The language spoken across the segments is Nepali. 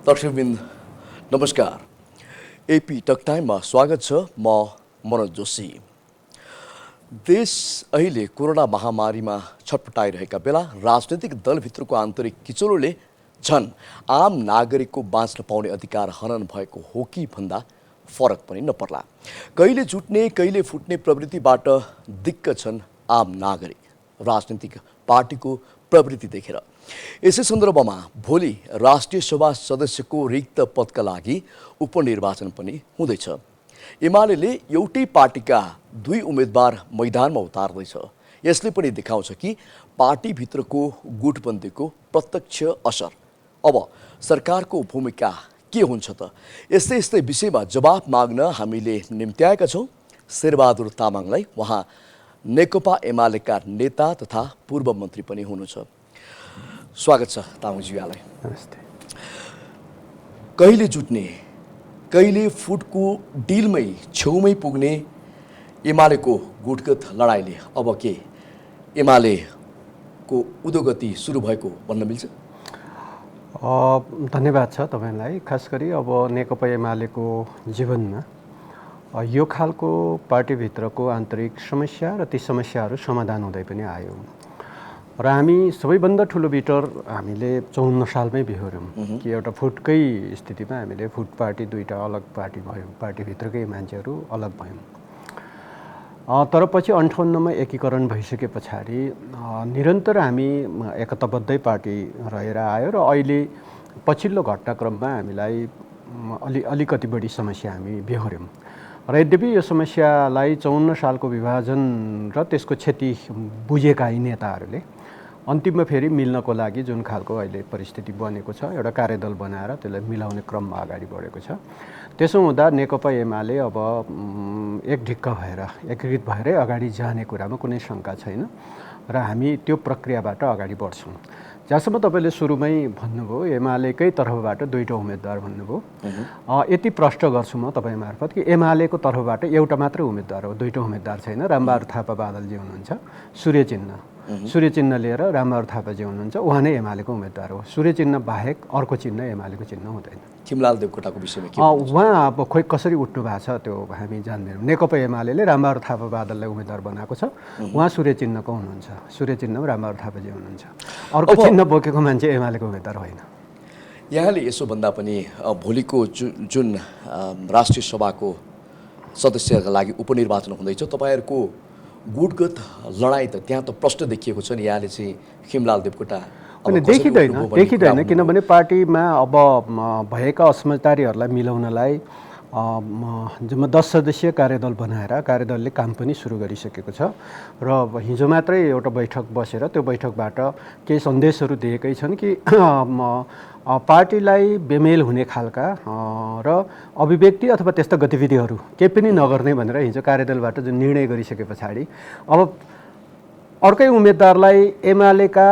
दर्शकवृन्द नमस्कार। एपी टक टाइममा स्वागत छ। म मनोज जोशी। देश अहिले कोरोना महामारीमा छटपटाइरहेका बेला राजनैतिक दलभित्रको आन्तरिक किचोलोले झन् आम नागरिकको बाँच्न पाउने अधिकार हनन भएको हो कि भन्दा फरक पनि नपर्ला। कहिले जुट्ने कहिले फुट्ने प्रवृत्तिबाट दिक्क छन् आम नागरिक राजनीतिक पार्टीको प्रवृत्ति देखेर। यसै सन्दर्भमा भोलि राष्ट्रिय सभा सदस्यको रिक्त पदका लागि उपनिर्वाचन पनि हुँदैछ। एमाले एउटै पार्टीका 2 उम्मेदवार मैदानमा उतार्दैछ। यसले पनि देखाउँछ कि पार्टीभित्रको गुटबन्दीको प्रत्यक्ष असर। अब सरकारको भूमिका के हुन्छ त? यस्तै विषयमा जवाफ माग्न हामीले निम्त्याएका छौँ शेरबहादुर तामाङलाई। उहाँ नेकपा एमालेका नेता तथा पूर्व मन्त्री पनि हुनुहुन्छ। स्वागत छ तामाङजी यहाँलाई। नमस्ते। कहिले जुट्ने कहिले फुटको डिलमै छेउमै पुग्ने एमालेको गुटगत लडाइँले अब के एमालेको उद्योगति सुरु भएको भन्न मिल्छ? धन्यवाद छ तपाईँलाई। खास गरी अब नेकपा एमालेको जीवनमा यो खालको पार्टीभित्रको आन्तरिक समस्या र ती समस्याहरू समाधान हुँदै पनि आयो र हामी सबैभन्दा ठुलो बिटर हामीले 54 सालमै बिहोर्यौँ कि एउटा फुटकै स्थितिमा हामीले फुट पार्टी 2टा अलग पार्टी भयौँ, पार्टीभित्रकै मान्छेहरू अलग भयौँ। तर पछि 58मा एकीकरण भइसके पछाडि निरन्तर हामी एकताबद्धै पार्टी रहेर आयो र अहिले पछिल्लो घटनाक्रममा हामीलाई अलिकति बढी समस्या हामी बिहोर्यौँ र यद्यपि यो समस्यालाई 54 सालको विभाजन र त्यसको क्षति बुझेका यी नेताहरूले अन्तिममा फेरि मिल्नको लागि जुन खालको अहिले परिस्थिति बनेको छ, एउटा कार्यदल बनाएर त्यसलाई मिलाउने क्रममा अगाडि बढेको छ। त्यसो हुँदा नेकपा एमाले अब एक ढिक्क भएर एकीकृत भएरै अगाडि जाने कुरामा कुनै शङ्का छैन र हामी त्यो प्रक्रियाबाट अगाडि बढ्छौँ। जहाँसम्म तपाईँले सुरुमै भन्नुभयो एमालेकै तर्फबाट 2टा उम्मेदवार भन्नुभयो, यति प्रश्न गर्छु म तपाईँ मार्फत कि एमालेको तर्फबाट एउटा मात्रै उम्मेदवार हो, 2टा उम्मेदवार छैन। रामबहादुर थापा बादलजी हुनुहुन्छ, सूर्य चिन्ह लिएर रामबहादुर थापाजी हुनुहुन्छ, उहाँ नै एमालेको उम्मेदवार हो। सूर्य चिन्ह बाहेक अर्को चिन्ह एमालेको चिन्ह हुँदैन। खिमलाल देवकोटाको विषयमा के? उहाँ अब खोइ कसरी उठ्नु भएको छ त्यो हामी जान्दैनौँ। नेकपा एमाले रामबहादुर थापा बादललाई उम्मेदवार बनाएको छ, उहाँ सूर्य चिन्हको हुनुहुन्छ, सूर्य चिन्हमा रामबहादुर थापाजी हुनुहुन्छ। अर्को चिन्ह बोकेको मान्छे एमालेको उम्मेदवार होइन। यहाँले यसो भन्दा पनि भोलिको जुन राष्ट्रिय सभाको सदस्यका लागि उपनिर्वाचन हुँदैछ, तपाईँहरूको गुटगत लडाइँ त त्यहाँ त प्रश्न देखिएको छ नि। यहाँले चाहिँ खिमलाल देवकोटा अनि देखिँदैन किनभने पार्टीमा अब भएका असमझदारीहरूलाई मिलाउनलाई 10 सदस्यीय कार्यदल बनाएर कार्यदलले काम पनि सुरु गरिसकेको छ र हिजो मात्रै एउटा बैठक बसेर त्यो बैठकबाट केही सन्देशहरू दिएकै छन् कि पार्टीलाई बेमेल हुने खालका र अभिव्यक्ति अथवा त्यस्ता गतिविधिहरू केही पनि नगर्ने भनेर हिजो कार्यदलबाट जुन निर्णय गरिसके पछाडि अब अर्कै उम्मेदवारलाई एमालेका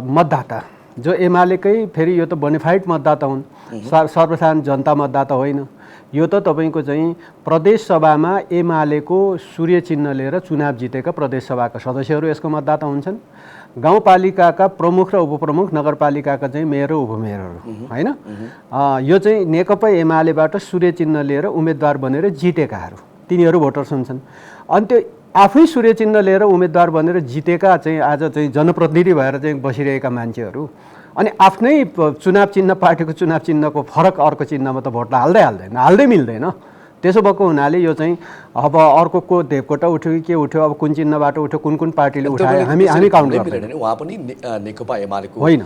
मतदाता जो एमालेकै फेरि यो त बोनाफाइड मतदाता हुन्, सर्वसाधारण जनता मतदाता होइन। यो त तपाईँको चाहिँ प्रदेश सभामा एमालेको सूर्य चिन्ह लिएर चुनाव जितेका प्रदेश सभाका सदस्यहरू यसको मतदाता हुन्छन्। गाउँपालिकाका प्रमुख र उपप्रमुख, नगरपालिकाका चाहिँ मेयर र उपमेयरहरू होइन। यो चाहिँ नेकपा एमालेबाट सूर्य चिन्ह लिएर उम्मेदवार बनेर जितेकाहरू, तिनीहरू भोटर्स हुन्छन्। अनि त्यो आफै सूर्य चिन्ह लिएर उम्मेदवार बनेर जितेका चाहिँ आज चाहिँ जनप्रतिनिधि भएर चाहिँ बसिरहेका मान्छेहरू अनि आफ्नै चुनाव चिन्ह पार्टीको चुनाव चिन्हको फरक अर्को चिन्हमा त भोट हाल्दै मिल्दैन। त्यसो भएको हुनाले यो चाहिँ अब अर्को देवकोटा उठ्यो कि के उठ्यो, अब कुन चिन्हबाट उठ्यो, कुन पार्टीले उठायो हामी काउन्ट गर्दैनौँ। उहाँ पनि नेकपा एमालेको होइन,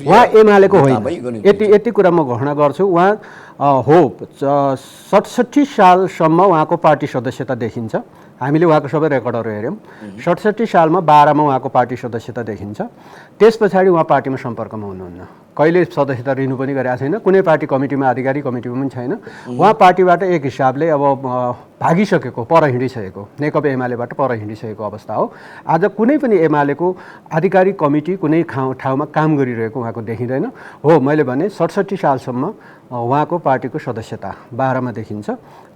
उहाँ एमालेको होइन। यति कुरा म घोषणा गर्छु। उहाँ हो 67 सालसम्म उहाँको पार्टी सदस्यता देखिन्छ। हामीले उहाँको सबै रेकर्डहरू हेऱ्यौँ। 67 सालमा 12मा उहाँको पार्टी सदस्यता देखिन्छ। त्यस पछाडि उहाँ पार्टीमा सम्पर्कमा हुनुहुन्न, कहिले सदस्यता रिन्यू पनि गरेका छैन, कुनै पार्टी कमिटीमा आधिकारिक कमिटीमा पनि छैन। उहाँ पार्टीबाट एक हिसाबले अब भागिसकेको, पर हिँडिसकेको, नेकपा एमालेबाट पर हिँडिसकेको अवस्था हो। आज कुनै पनि एमालेको आधिकारिक कमिटी कुनै ठाउँमा काम गरिरहेको उहाँको देखिँदैन। हो, मैले भने 67 सालसम्म उहाँको पार्टीको सदस्यता 12मा देखिन्छ।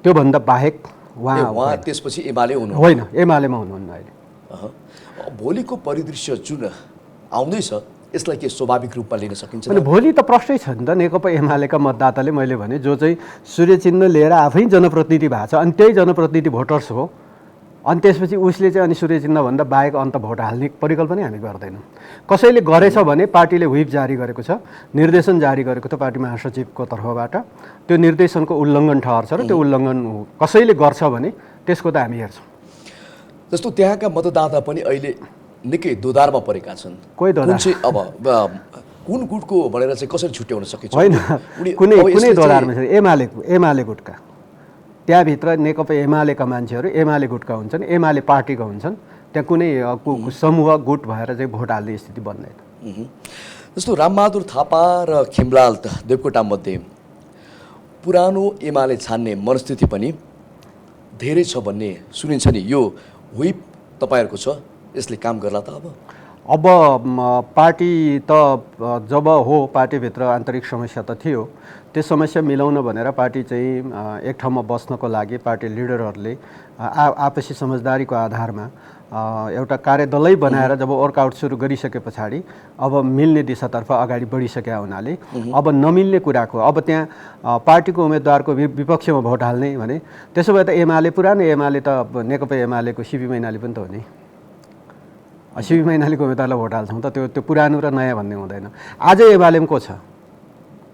त्योभन्दा बाहेक उहाँ त्यसपछि एमाले हुनु होइन, एमालेमा हुनुहुन्न अहिले। भोलिको परिदृश्य जुन आउँदैछ यसलाई के स्वाभाविक रूपमा लिन सकिन्छ अनि भोलि त प्रश्नै छ नि त नेकपा एमालेका मतदाताले मैले भने जो चाहिँ सूर्य चिन्ह लिएर आफै जनप्रतिनिधि भएको छ अनि त्यही जनप्रतिनिधि भोटर्स हो अनि त्यसपछि उसले चाहिँ अनि सूर्य चिन्हभन्दा बाहेक अन्त भोट हाल्ने परिकल्पना हामी गर्दैनौँ। कसैले गरेछ भने पार्टीले व्हिप जारी गरेको छ, निर्देशन जारी गरेको छ पार्टी महासचिवको तर्फबाट, त्यो निर्देशनको उल्लङ्घन ठहर्छ र त्यो उल्लङ्घन कसैले गर्छ भने त्यसको त हामी हेर्छौँ। जस्तो त्यहाँका मतदाता पनि अहिले निकै दोधारमा परेका छन्। कोही दोधार अब कुन गुटको भनेर चाहिँ कसरी छुट्याउन सकिन्छ? होइन, कुनै दोधारमा छैन। एमाले गुटका त्यहाँभित्र नेकपा एमालेका मान्छेहरू एमाले गुटका हुन्छन्, एमाले पार्टीका हुन्छन्, त्यहाँ कुनै समूह गुट भएर चाहिँ भोट हाल्ने स्थिति बन्दैन। जस्तो रामबहादुर थापा र खिमलाल देवकोटा मध्ये पुरानो एमाले छान्ने मनस्थिति पनि धेरै छ भन्ने सुनिन्छ नि, यो व्हिप तपाईँहरूको छ, यसले काम गर्ला त? अब पार्टी त जब हो पार्टीभित्र आन्तरिक समस्या त थियो, त्यो समस्या मिलाउन भनेर पार्टी चाहिँ एक ठाउँमा बस्नको लागि पार्टी लिडरहरूले आपसी समझदारीको आधारमा एउटा कार्यदलै बनाएर जब वर्कआउट सुरु गरिसके पछाडि अब मिल्ने दिशातर्फ अगाडि बढिसकेका हुनाले अब नमिल्ने कुराको अब त्यहाँ पार्टीको उम्मेदवारको विपक्षमा भोट हाल्ने भने त्यसो भए त एमाले पुरानो एमाले त नेकपा एमालेको सिपी मैनाली पनि त हो नि। सिपी मैनालीको उम्मेदवारलाई भोट हाल्छौँ त त्यो पुरानो र नयाँ भन्ने हुँदैन। आज एमालेमा को छ?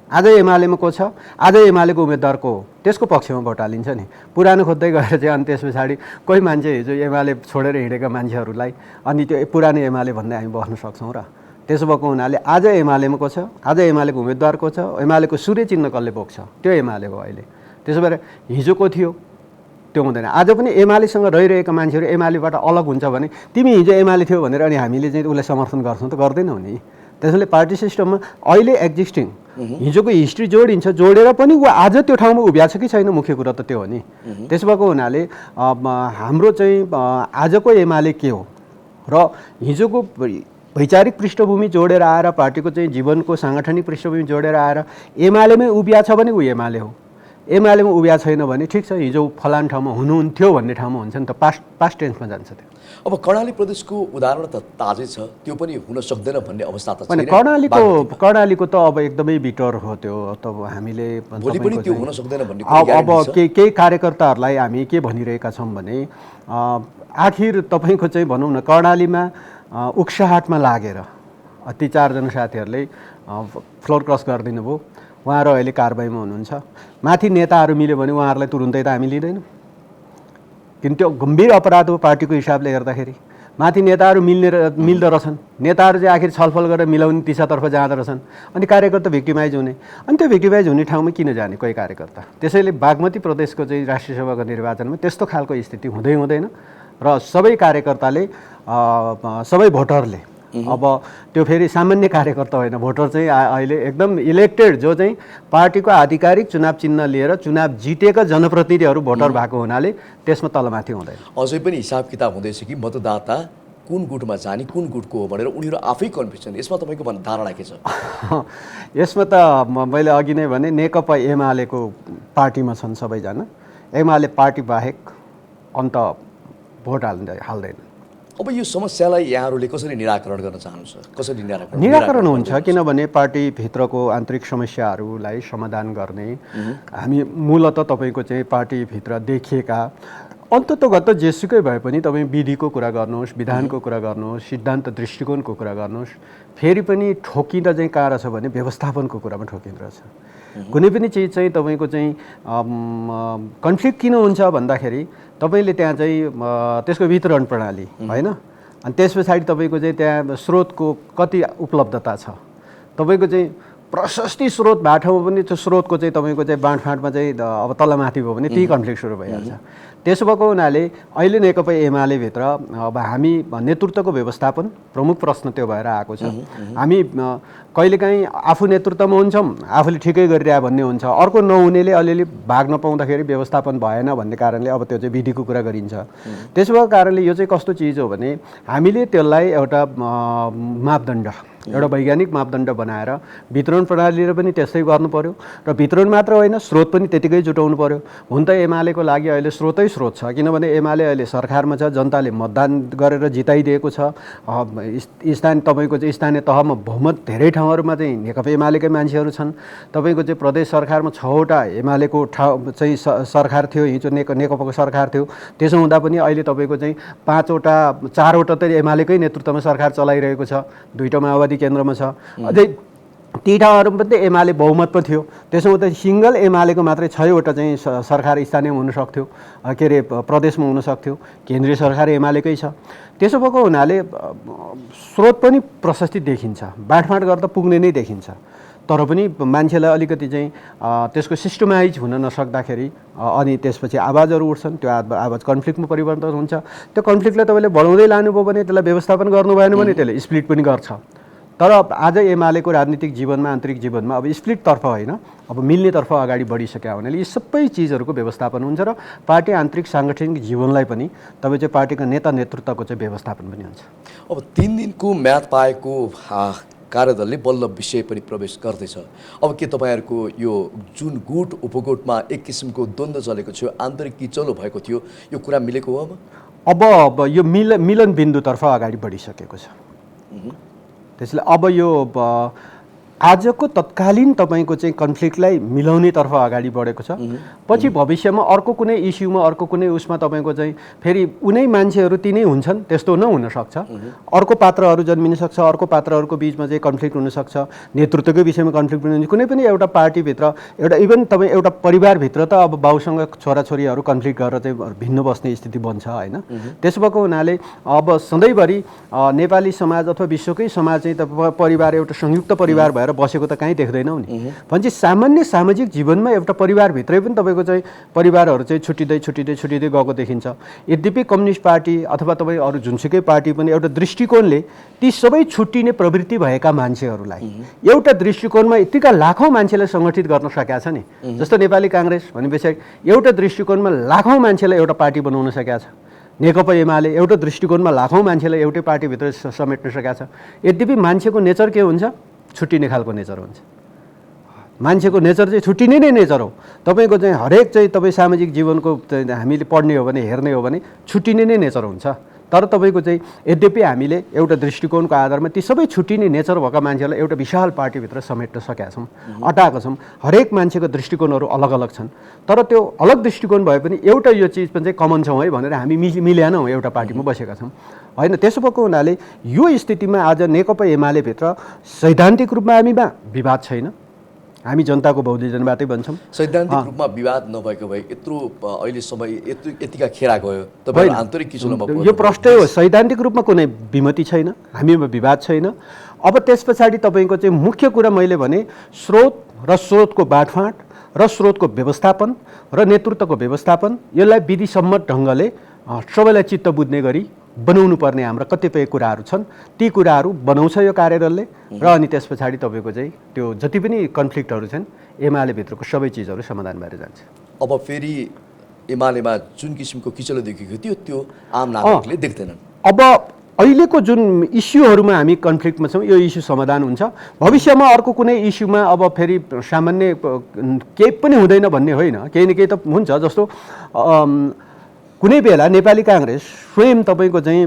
आज एमालेमा को छ? आज एमालेको उम्मेदवार को हो? त्यसको पक्षमा भोट हालिन्छ नि। पुरानो खोज्दै गएर चाहिँ अनि त्यस पछाडि कोही मान्छे हिजो एमाले छोडेर हिँडेका मान्छेहरूलाई अनि त्यो पुरानो एमाले भन्दै हामी बस्न सक्छौँ र? त्यसो भएको हुनाले आज एमालेमा को छ? आज एमालेको उम्मेदवार को छ? एमालेको सूर्य चिन्ह कसले बोक्छ? त्यो एमाले हो अहिले। त्यसो भएर हिजो को थियो त्यो हुँदैन। आज पनि एमालेसँग रहिरहेका मान्छेहरू एमालेबाट अलग हुन्छ भने तिमी हिजो एमाले थियो भनेर अनि हामीले चाहिँ उसलाई समर्थन गर्छौँ त? गर्दैनौँ नि। त्यसैले पार्टी सिस्टममा अहिले एक्जिस्टिङ हिजोको हिस्ट्री जोडिन्छ, जोडेर पनि ऊ आज त्यो ठाउँमा उभ्या छ कि छैन, मुख्य कुरा त त्यो हो नि। त्यसो भएको हुनाले हाम्रो चाहिँ आजको एमाले के हो र हिजोको वैचारिक पृष्ठभूमि जोडेर आएर पार्टीको चाहिँ जीवनको साङ्गठनिक पृष्ठभूमि जोडेर आएर एमालेमै उभ्या छ भने ऊ एमाले हो, एमालेमा उभ्या छैन भने ठिक छ हिजो फलान ठाउँमा हुनुहुन्थ्यो भन्ने ठाउँमा हुन्छ नि त, पास्ट टेन्समा जान्छ त्यो। अब कर्णाली प्रदेशको उदाहरण त ताजै छ, त्यो पनि हुन सक्दैन भन्ने अवस्था त छैन। कर्णालीको त अब एकदमै बिटर हो त्यो, त हामीले भोलि पनि त्यो हुन सक्दैन भन्ने अब केही कार्यकर्ताहरूलाई हामी के भनिरहेका छौँ भने आखिर तपाईँको चाहिँ भनौँ न कर्णालीमा उक्साहाटमा लागेर ती चारजना साथीहरूले फ्लोर क्रस गरिदिनु भयो, उहाँहरू अहिले कारबाहीमा हुनुहुन्छ। माथि नेताहरू मिल्यो भने उहाँहरूलाई तुरुन्तै त हामी लिँदैनौँ, किन त्यो गम्भीर अपराध हो पार्टीको हिसाबले हेर्दाखेरि। माथि नेताहरू मिल्दो रहेछन्, नेताहरू चाहिँ आखिर छलफल गरेर मिलाउने दिशातर्फ जाँदो रहेछन्, अनि कार्यकर्ता भिक्टिमाइज हुने, अनि त्यो भिक्टिमाइज हुने ठाउँमा किन जाने कोही कार्यकर्ता? त्यसैले बागमती प्रदेशको चाहिँ राष्ट्रिय सभाको निर्वाचनमा त्यस्तो खालको स्थिति हुँदैन र सबै कार्यकर्ताले सबै भोटरले अब त्यो फेरि सामान्य कार्यकर्ता होइन, भोटर चाहिँ अहिले एकदम इलेक्टेड जो चाहिँ पार्टीको आधिकारिक चुनाव चिन्ह लिएर चुनाव जितेका जनप्रतिनिधिहरू भोटर भएको हुनाले त्यसमा तलमाथि हुँदैन। अझै पनि हिसाब किताब हुँदैछ कि मतदाता कुन गुटमा जाने, कुन गुटको हो भनेर उनीहरू आफै कन्फ्युजन। यसमा तपाईँको धारणा के छ? यसमा त मैले अघि नै भने नेकपा एमालेको पार्टीमा छन् सबैजना, एमाले पार्टी बाहेक अन्त भोट हाल्दैन। अब यो समस्यालाई यहाँहरूले कसरी निराकरण गर्न चाहनुहुन्छ? कसरी निराकरण हुन्छ? किनभने पार्टीभित्रको आन्तरिक समस्याहरूलाई समाधान गर्ने हामी मूलतः तपाईँको चाहिँ पार्टीभित्र देखिएका अन्ततोगत जेसुकै भए पनि तपाईँ विधिको कुरा गर्नुहोस्, विधानको कुरा गर्नुहोस्, सिद्धान्त दृष्टिकोणको कुरा गर्नुहोस्, फेरि पनि ठोकिँदा चाहिँ कहाँ रहेछ भने व्यवस्थापनको कुरामा ठोकिँदो रहेछ। कुनै पनि चिज चाहिँ तपाईँको चाहिँ कन्फ्लिक्ट किन हुन्छ भन्दाखेरि तपाईँले त्यहाँ चाहिँ त्यसको वितरण प्रणाली होइन, अनि त्यस पछाडि तपाईँको चाहिँ त्यहाँ स्रोतको कति उपलब्धता छ, तपाईँको चाहिँ प्रशस्ति स्रोत भएको ठाउँमा पनि त्यो स्रोतको चाहिँ तपाईँको चाहिँ बाँडफाँडमा चाहिँ अब तलमाथि भयो भने त्यही कन्फ्लिक्ट सुरु भइहाल्छ। त्यसो भएको हुनाले अहिले नेकपा एमालेभित्र अब हामी नेतृत्वको व्यवस्थापन प्रमुख प्रश्न त्यो भएर आएको छ। हामी कहिलेकाहीँ आफू नेतृत्वमा हुन्छौँ, आफूले ठिकै गरिरह भन्ने हुन्छ, अर्को नहुनेले अलिअलि भाग नपाउँदाखेरि व्यवस्थापन भएन भन्ने कारणले अब त्यो चाहिँ विधिको कुरा गरिन्छ। त्यसो भएको कारणले यो चाहिँ कस्तो चिज हो भने हामीले त्यसलाई एउटा मापदण्ड एउटा वैज्ञानिक मापदण्ड बनाएर वितरण प्रणालीले पनि त्यस्तै गर्नु पर्यो र वितरण मात्र होइन स्रोत पनि त्यतिकै जुटाउनु पर्यो। हुन त एमालेको लागि अहिले स्रोतै स्रोत छ, किनभने एमाले अहिले सरकारमा छ, जनताले मतदान गरेर जिताइदिएको छ। तपाईँको चाहिँ स्थानीय तहमा बहुमत धेरै ठाउँहरूमा चाहिँ नेकपा एमालेकै मान्छेहरू छन्। तपाईँको चाहिँ प्रदेश सरकारमा 6वटा एमालेको ठाउँ चाहिँ सरकार थियो, हिजो नेकपाको सरकार थियो। त्यसो हुँदा पनि अहिले तपाईँको चाहिँ 4वटा त एमालेकै नेतृत्वमा सरकार चलाइरहेको छ, 2टा माओवादी केन्द्रमा छ। अझै ती ठाउँहरूमा पनि एमाले बहुमतमा थियो। त्यसो हुँदा सिङ्गल एमालेको मात्रै 6वटा चाहिँ सरकार स्थानीयमा हुनसक्थ्यो, के अरे प्रदेशमा हुनसक्थ्यो, केन्द्रीय सरकार एमालेकै छ। त्यसो भएको हुनाले स्रोत पनि प्रशस्ति देखिन्छ, बाँडफाँड गर्दा पुग्ने नै देखिन्छ। तर पनि मान्छेलाई अलिकति चाहिँ त्यसको सिस्टमाइज हुन नसक्दाखेरि अनि त्यसपछि आवाजहरू उठ्छन्, त्यो आवाज कन्फ्लिक्टमा परिवर्तन हुन्छ। त्यो कन्फ्लिक्टलाई तपाईँले बढाउँदै लानुभयो भने, त्यसलाई व्यवस्थापन गर्नु भएन भने त्यसले स्प्लिट पनि गर्छ। तर आज एमालेको राजनीतिक जीवनमा, आन्तरिक जीवनमा अब स्प्लिटतर्फ होइन, अब मिल्नेतर्फ अगाडि बढिसक्यो हुनाले यी सबै चिजहरूको व्यवस्थापन हुन्छ र पार्टी आन्तरिक साङ्गठनिक जीवनलाई पनि तपाईँ चाहिँ पार्टीका नेता नेतृत्वको चाहिँ व्यवस्थापन पनि हुन्छ। अब 3 दिनको म्याद पाएको कार्यदलले बल्ल विषय पनि प्रवेश गर्दैछ। अब के तपाईँहरूको यो जुन गुट उपगुटमा एक किसिमको द्वन्द्व चलेको थियो, आन्तरिक किचलो भएको थियो, यो कुरा मिलेको हो? अब यो मिलन बिन्दुतर्फ अगाडि बढिसकेको छ। त्यसले अब यो आजको तत्कालीन तपाईँको चाहिँ कन्फ्लिक्टलाई मिलाउनेतर्फ अगाडि बढेको छ। पछि भविष्यमा अर्को कुनै इस्युमा, अर्को कुनै उसमा तपाईँको चाहिँ फेरि उनै मान्छेहरू तिनै हुन्छन्, त्यस्तो नहुनसक्छ। अर्को पात्रहरू जन्मिन सक्छ, अर्को पात्रहरूको बिचमा चाहिँ कन्फ्लिक्ट हुनसक्छ, नेतृत्वकै विषयमा कन्फ्लिक्ट हुन। कुनै पनि एउटा पार्टीभित्र, एउटा इभन तपाईँ एउटा परिवारभित्र त अब बाउसँग छोराछोरीहरू कन्फ्लिक्ट गरेर चाहिँ भिन्न बस्ने स्थिति बन्छ होइन। त्यसो भएको हुनाले अब सधैँभरि नेपाली समाज अथवा विश्वकै समाज चाहिँ परिवार एउटा संयुक्त परिवार भएर बसेको त कहीँ देख्दैनौँ नि। भनेपछि सामान्य सामाजिक जीवनमा एउटा परिवारभित्रै पनि तपाईँको चाहिँ परिवारहरू चाहिँ छुट्टिँदै गएको देखिन्छ। यद्यपि कम्युनिस्ट पार्टी अथवा तपाईँ अरू जुनसुकै पार्टी पनि एउटा दृष्टिकोणले ती सबै छुट्टिने प्रवृत्ति भएका मान्छेहरूलाई एउटा दृष्टिकोणमा यतिका लाखौँ मान्छेलाई सङ्गठित गर्न सकेका छ नि। जस्तो नेपाली काङ्ग्रेस भनेपछि एउटा दृष्टिकोणमा लाखौँ मान्छेलाई एउटा पार्टी बनाउन सकेका छ। नेकपा एमाले एउटा दृष्टिकोणमा लाखौँ मान्छेलाई एउटै पार्टीभित्र समेट्न सकेका छ। यद्यपि मान्छेको नेचर के हुन्छ? छुट्टिने खालको नेचर हुन्छ। मान्छेको नेचर चाहिँ छुट्टिने नै नेचर हो। तपाईँको चाहिँ हरेक चाहिँ तपाईँ सामाजिक जीवनको हामीले पढ्ने हो भने, हेर्ने हो भने छुट्टिने नै नेचर हुन्छ। तर तपाईँको चाहिँ यद्यपि हामीले एउटा दृष्टिकोणको आधारमा ती सबै छुट्टिने नेचर भएका मान्छेहरूलाई एउटा विशाल पार्टीभित्र समेट्न सकेका छौँ, अटाएको छौँ। हरेक मान्छेको दृष्टिकोणहरू अलग अलग छन्, तर त्यो अलग दृष्टिकोण भए पनि एउटा यो चिज पनि चाहिँ कमन छौँ है भनेर हामी मिलेनौँ, एउटा पार्टीमा बसेका छौँ होइन। त्यसो भएको हुनाले यो स्थितिमा आज नेकपा एमालेभित्र सैद्धान्तिक रूपमा हामीमा विवाद छैन। हामी जनताको बहुजनवादै भन्छौँ। सैद्धान्तिक रूपमा विवाद नभएको भए यत्रो अहिलेसम्म यतिका खेरा गयो तपाईँ आन्तरिक किचलोमा? यो प्रश्नै हो, सैद्धान्तिक रूपमा कुनै विमति छैन, हामीमा विवाद छैन। अब त्यस पछाडि तपाईँको चाहिँ मुख्य कुरा मैले भने स्रोत र स्रोतको बाँडफाँड र स्रोतको व्यवस्थापन र नेतृत्वको व्यवस्थापन, यसलाई विधिसम्मत ढङ्गले सबैलाई चित्त बुझ्ने गरी बनाउनु पर्ने हाम्रा कतिपय कुराहरू छन्। ती कुराहरू बनाउँछ यो कार्यदलले र अनि त्यस पछाडि तपाईँको चाहिँ त्यो जति पनि कन्फ्लिक्टहरू छन् एमाले भित्रको सबै चिजहरू समाधान भएर जान्छ। अब फेरि एमालेमा जुन किसिमको किचलो देखेको थियो त्यो आम नागरिकले देख्दैनन्। अब अहिलेको जुन इस्युहरूमा हामी कन्फ्लिक्टमा छौँ, यो इस्यु समाधान हुन्छ। भविष्यमा अर्को कुनै इस्युमा अब फेरि सामान्य केही पनि हुँदैन भन्ने होइन, केही न केही त हुन्छ। जस्तो कुनै बेला नेपाली काङ्ग्रेस स्वयं तपाईँको चाहिँ